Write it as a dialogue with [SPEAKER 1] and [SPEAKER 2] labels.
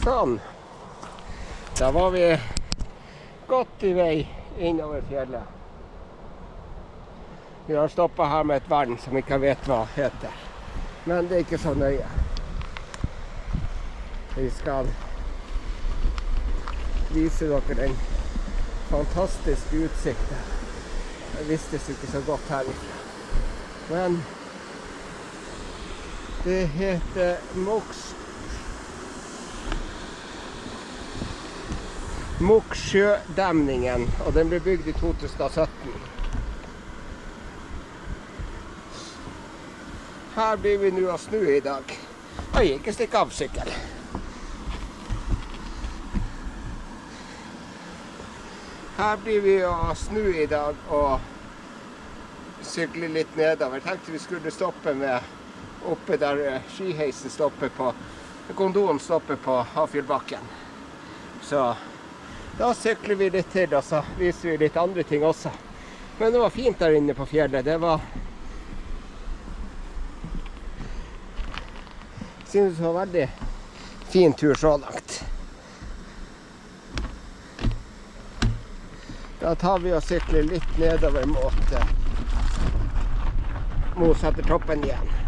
[SPEAKER 1] Sånn. Da var vi godt i vei innover fjellet. Vi har stoppet her med et vann som ikke vet hva heter. Men det er ikke så nøye. Vi skal vise dere den fantastiske utsikten. Jeg vistes ikke så godt herifra. Men det heter Moksjødemningen, og den ble bygd i 2017. Her blir vi nå å snu i dag. Oi, ikke stikk av sykkel. Her blir vi å snu i dag og sykle litt nedover. Jeg tenkte vi skulle stoppe med oppe der skiheisen stopper på, gondolen stopper på Hafjellbakken. Så da sykler vi litt til, og så viser vi litt andre ting også. Men det var fint der inne på fjellet. Det var synes det var veldig fin tur så langt. Da tar vi og sykler litt nedover mot Mosetertoppen igjen.